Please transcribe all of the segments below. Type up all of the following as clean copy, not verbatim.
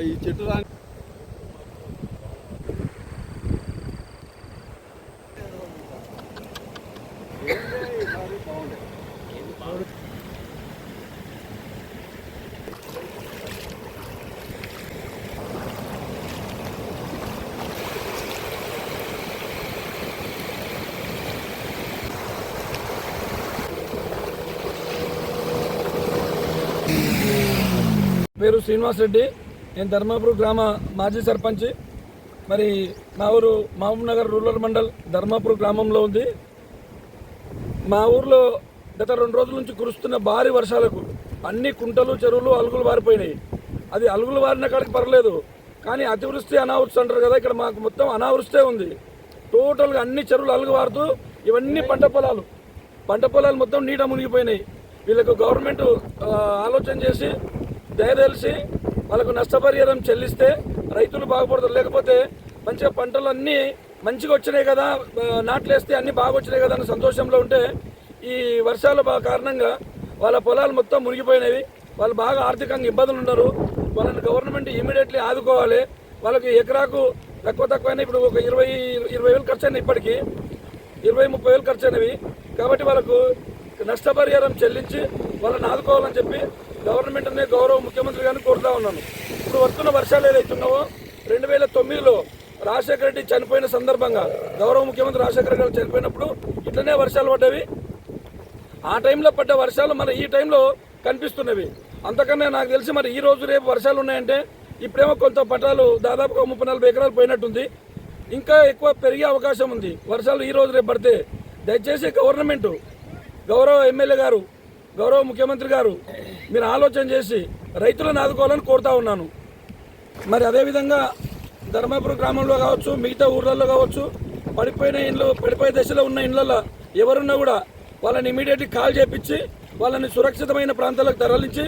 ఈ చెట్టు రాని పేరు శ్రీనివాస్ రెడ్డి. నేను ధర్మాపూర్ గ్రామ మాజీ సర్పంచ్. మరి మా ఊరు మహబూబ్ నగర్ రూరల్ మండల్ ధర్మాపూర్ గ్రామంలో ఉంది. మా ఊర్లో గత 2 రోజుల నుంచి కురుస్తున్న భారీ వర్షాలకు అన్ని కుంటలు చెరువులు అలుగులు వారిపోయినాయి. అది అలుగులు వారిన కాడికి పర్లేదు, కానీ అతివృష్టి అనావృష్టి అంటారు కదా, ఇక్కడ మాకు మొత్తం అనావృష్టే ఉంది. టోటల్గా అన్ని చెరువులు అలుగు వారుతూ ఇవన్నీ పంట పొలాలు మొత్తం నీట మునిగిపోయినాయి. వీళ్ళకు గవర్నమెంట్ ఆలోచన చేసి దయదలిసి వాళ్ళకు నష్టపరిహారం చెల్లిస్తే రైతులు బాగుపడతారు. లేకపోతే మంచిగా పంటలు అన్నీ మంచిగా వచ్చినాయి కదా, నాట్లేస్తే అన్నీ బాగా వచ్చినాయి కదా అన్న సంతోషంలో ఉంటే ఈ వర్షాల కారణంగా వాళ్ళ పొలాలు మొత్తం మునిగిపోయినవి. వాళ్ళు బాగా ఆర్థికంగా ఇబ్బందులు ఉన్నారు. వాళ్ళని గవర్నమెంట్ ఇమీడియట్లీ ఆదుకోవాలి. వాళ్ళకి ఎకరాకు తక్కువైనా ఇప్పుడు ఒక 20 వేలు ఖర్చు అయినాయి, ఇప్పటికీ 20-30 వేలు ఖర్చు అయినవి. కాబట్టి వాళ్ళకు నష్టపరిహారం చెల్లించి వాళ్ళని ఆదుకోవాలని చెప్పి గవర్నమెంట్ అనే గౌరవ ముఖ్యమంత్రి గారిని కోరుతా ఉన్నాను. ఇప్పుడు వస్తున్న వర్షాలు ఏదైతున్నావో 2009లో రాజశేఖర రెడ్డి చనిపోయిన సందర్భంగా గౌరవ ముఖ్యమంత్రి రాజశేఖర గారు చనిపోయినప్పుడు ఇట్లనే వర్షాలు పడ్డవి. ఆ టైంలో పడ్డ వర్షాలు మన ఈ టైంలో కనిపిస్తున్నవి. అంతకన్నా నాకు తెలిసి మరి ఈ రోజు రేపు వర్షాలు ఉన్నాయంటే ఇప్పుడేమో కొంత పట్టాలు దాదాపుగా 30-40 ఎకరాలు పోయినట్టుంది. ఇంకా ఎక్కువ పెరిగే అవకాశం ఉంది వర్షాలు ఈ రోజు రేపు పడితే. దయచేసి గవర్నమెంట్, గౌరవ ఎమ్మెల్యే గారు, గౌరవ ముఖ్యమంత్రి గారు మీరు ఆలోచన చేసి రైతులను ఆదుకోవాలని కోరుతా ఉన్నాను. మరి అదేవిధంగా ధర్మాపురం గ్రామంలో కావచ్చు, మిగతా ఊర్లలో కావచ్చు, పడిపోయే దశలో ఉన్న ఇళ్లలో ఎవరున్నా కూడా వాళ్ళని ఇమీడియట్లీ కాల్ చేపించి వాళ్ళని సురక్షితమైన ప్రాంతాలకు తరలించి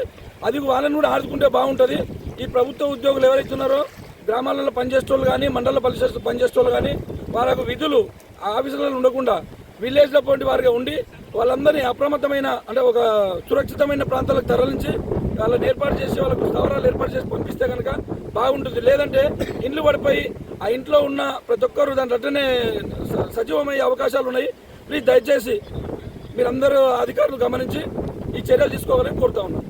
అది వాళ్ళని కూడా ఆదుకుంటే బాగుంటుంది. ఈ ప్రభుత్వ ఉద్యోగులు ఎవరైతే ఉన్నారో గ్రామాలలో పనిచేసేవాళ్ళు కానీ, మండల పరిషత్ పనిచేసేవాళ్ళు కానీ, వాళ్ళకు విధులు ఆఫీసులలో ఉండకుండా విలేజ్ల పోటీ వారిగా ఉండి వాళ్ళందరినీ అప్రమత్తమైన అంటే ఒక సురక్షితమైన ప్రాంతాలకు తరలించి వాళ్ళని ఏర్పాటు చేసి వాళ్ళకు స్థావరాలు ఏర్పాటు చేసి పంపిస్తే కనుక బాగుంటుంది. లేదంటే ఇండ్లు పడిపోయి ఆ ఇంట్లో ఉన్న ప్రతి ఒక్కరు దాని అట్టనే సజీవమయ్యే అవకాశాలు ఉన్నాయి. ప్లీజ్ దయచేసి మీరందరూ అధికారులు గమనించి ఈ చర్యలు తీసుకోవాలని కోరుతా ఉన్నాను.